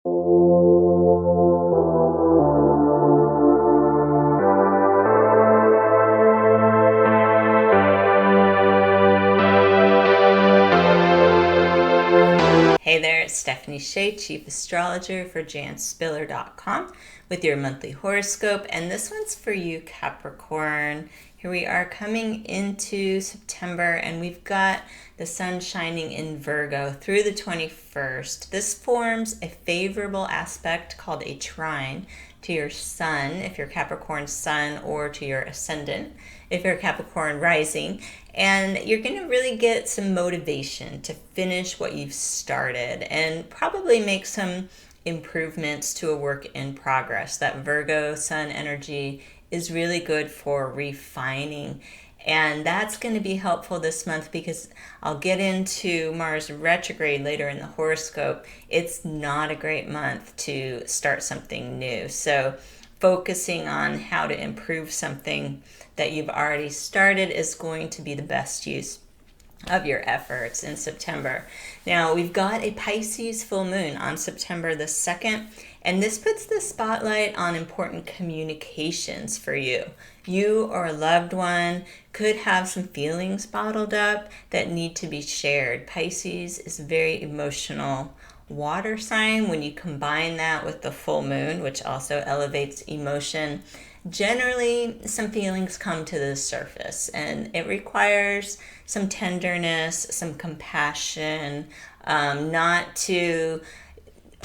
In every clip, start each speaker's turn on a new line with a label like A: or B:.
A: Hey there, it's Stephanie Shea, Chief Astrologer for janspiller.com with your monthly horoscope, and this one's for you, Capricorn. Here we are coming into September, and we've got the sun shining in Virgo through the 21st. This forms a favorable aspect called a trine to your sun, if you're Capricorn sun, or to your ascendant, if you're Capricorn rising. And you're going to really get some motivation to finish what you've started and probably make some improvements to a work in progress. That Virgo sun energy is really good for refining. And that's going to be helpful this month because I'll get into Mars retrograde later in the horoscope. It's not a great month to start something new. So focusing on how to improve something that you've already started is going to be the best use of your efforts in September. Now, we've got a Pisces full moon on September the 2nd, and this puts the spotlight on important communications for you. You or a loved one could have some feelings bottled up that need to be shared. Pisces is a very emotional water sign. When you combine that with the full moon, which also elevates emotion, generally some feelings come to the surface, and it requires some tenderness, some compassion, not to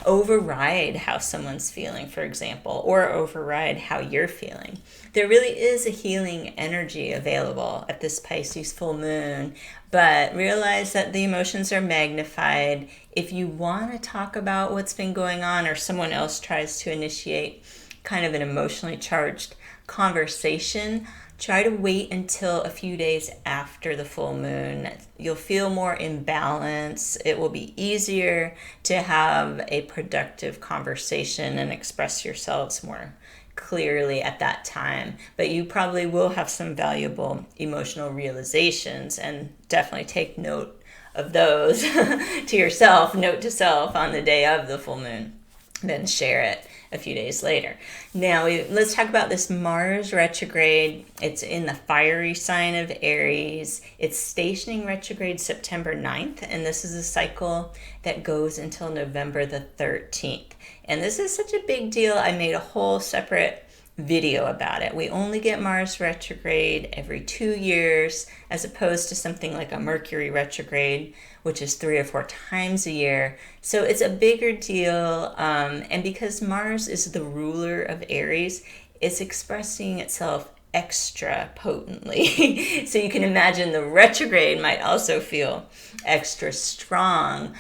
A: override how someone's feeling, for example, or override how you're feeling. There really is a healing energy available at this Pisces full moon, but realize that the emotions are magnified. If you want to talk about what's been going on, or someone else tries to initiate kind of an emotionally charged conversation, try to wait until a few days after the full moon. You'll feel more in balance. It will be easier to have a productive conversation and express yourselves more clearly at that time. But you probably will have some valuable emotional realizations, and definitely take note of those to yourself, note to self on the day of the full moon. Then share it a few days later. Now, let's talk about this Mars retrograde. It's in the fiery sign of Aries. It's stationing retrograde September 9th, and this is a cycle that goes until November the 13th. And this is such a big deal, I made a whole separate video about it. We only get Mars retrograde every 2 years, as opposed to something like a Mercury retrograde, which is 3 or 4 times a year. So it's a bigger deal. And because Mars is the ruler of Aries, it's expressing itself extra potently. So you can imagine the retrograde might also feel extra strong.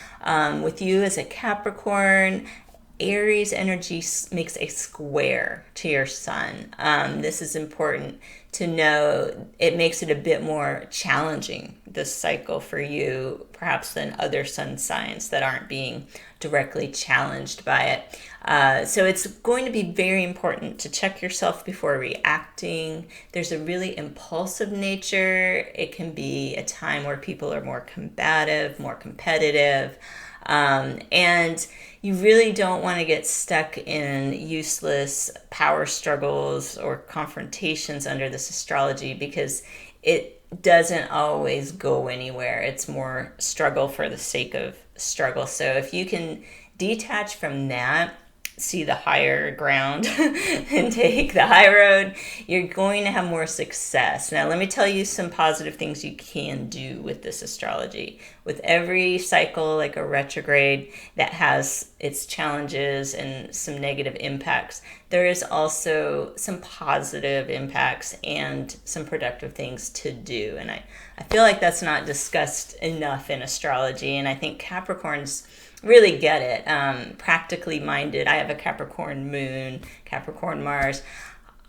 A: With you as a Capricorn, Aries energy makes a square to your sun. This is important to know. It makes it a bit more challenging, this cycle, for you, perhaps than other sun signs that aren't being directly challenged by it. So it's going to be very important to check yourself before reacting. There's a really impulsive nature. It can be a time where people are more combative, more competitive. And you really don't want to get stuck in useless power struggles or confrontations under this astrology, because it doesn't always go anywhere. It's more struggle for the sake of struggle. So if you can detach from that, see the higher ground and take the high road, you're going to have more success. Now, let me tell you some positive things you can do with this astrology. With every cycle, like a retrograde that has its challenges and some negative impacts, there is also some positive impacts and some productive things to do. And I feel like that's not discussed enough in astrology, and I think Capricorns really get it. Practically minded. I have a Capricorn moon, Capricorn Mars.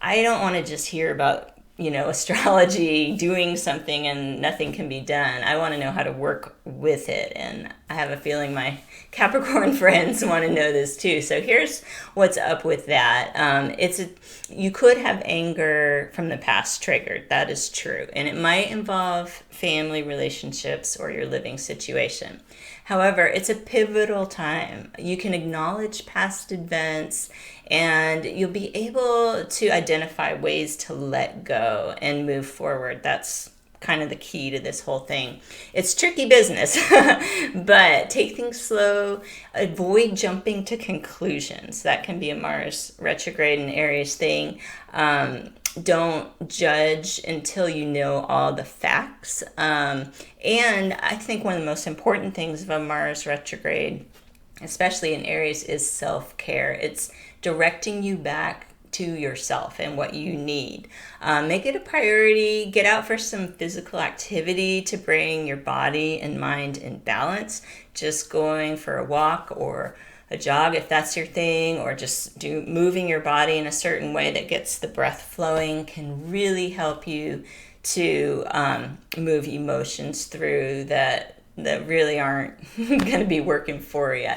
A: I don't want to just hear about, astrology doing something and nothing can be done. I want to know how to work with it. And I have a feeling my Capricorn friends want to know this too. So here's what's up with that. You could have anger from the past triggered. That is true. And it might involve family relationships or your living situation. However, it's a pivotal time. You can acknowledge past events and you'll be able to identify ways to let go and move forward. That's kind of the key to this whole thing. It's tricky business, but take things slow. Avoid jumping to conclusions. That can be a Mars retrograde and Aries thing. Don't judge until you know all the facts. And I think one of the most important things of a Mars retrograde, especially in Aries, is self-care. It's directing you back to yourself and what you need. Make it a priority. Get out for some physical activity to bring your body and mind in balance. Just going for a walk or a jog if that's your thing, or just moving your body in a certain way that gets the breath flowing can really help you to move emotions through that really aren't going to be working for you.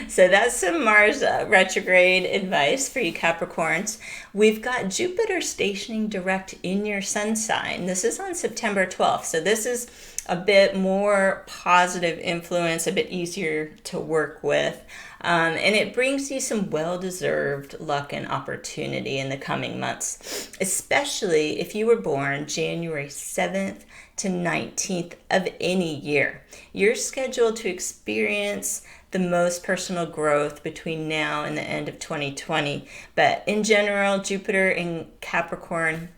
A: So that's some Mars retrograde advice for you Capricorns. We've got Jupiter stationing direct in your sun sign. This is on September 12th. So this is a bit more positive influence, a bit easier to work with. And it brings you some well-deserved luck and opportunity in the coming months, especially if you were born January 7th to 19th of any year. You're scheduled to experience the most personal growth between now and the end of 2020. But in general, Jupiter in Capricorn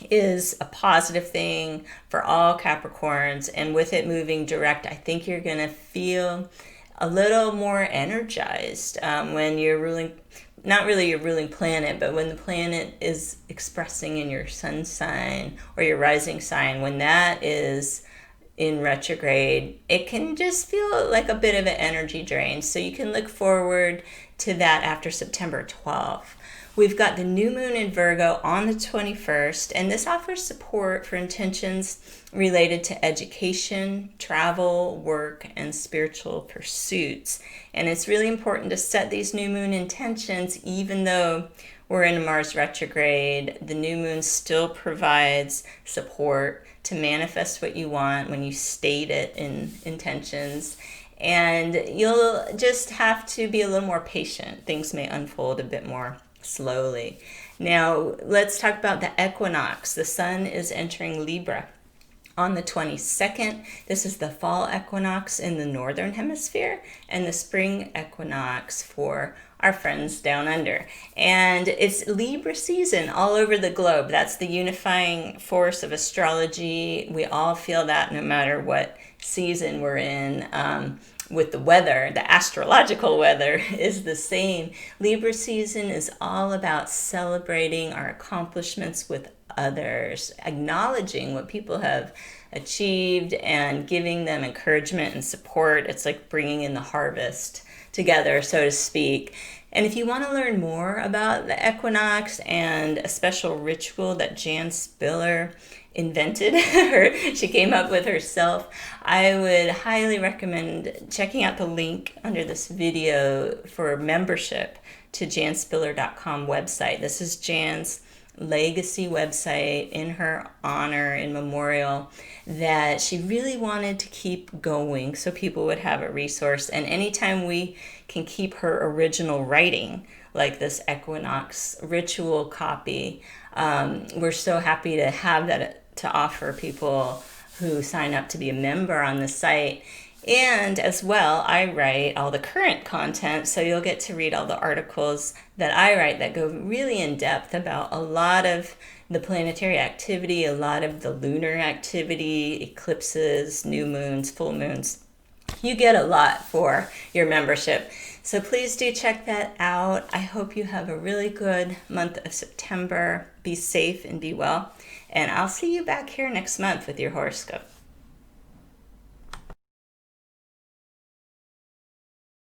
A: is a positive thing for all Capricorns. And with it moving direct, I think you're going to feel a little more energized when you're ruling, not really your ruling planet, but when the planet is expressing in your sun sign or your rising sign, when that is in retrograde, it can just feel like a bit of an energy drain. So you can look forward to that after September 12th. We've got the new moon in Virgo on the 21st, and this offers support for intentions related to education, travel, work, and spiritual pursuits. And it's really important to set these new moon intentions, even though we're in a Mars retrograde. The new moon still provides support to manifest what you want when you state it in intentions. And you'll just have to be a little more patient. Things may unfold a bit more slowly. Now, let's talk about the equinox. The sun is entering Libra on the 22nd. This is the fall equinox in the northern hemisphere and the spring equinox for our friends down under. And it's Libra season all over the globe. That's the unifying force of astrology. We all feel that no matter what season we're in. With the weather, the astrological weather is the same. Libra season is all about celebrating our accomplishments with others, acknowledging what people have achieved and giving them encouragement and support. It's like bringing in the harvest together, so to speak. And if you want to learn more about the equinox and a special ritual that Jan Spiller invented, or she came up with herself, I would highly recommend checking out the link under this video for membership to janspiller.com website. This is Jan's legacy website in her honor, in memorial, that she really wanted to keep going so people would have a resource. And anytime we can keep her original writing, like this equinox ritual copy, we're so happy to have that to offer people who sign up to be a member on the site. And as well, I write all the current content, so you'll get to read all the articles that I write that go really in depth about a lot of the planetary activity, a lot of the lunar activity, eclipses, new moons, full moons. You get a lot for your membership. So please do check that out. I hope you have a really good month of September. Be safe and be well. And I'll see you back here next month with your horoscope.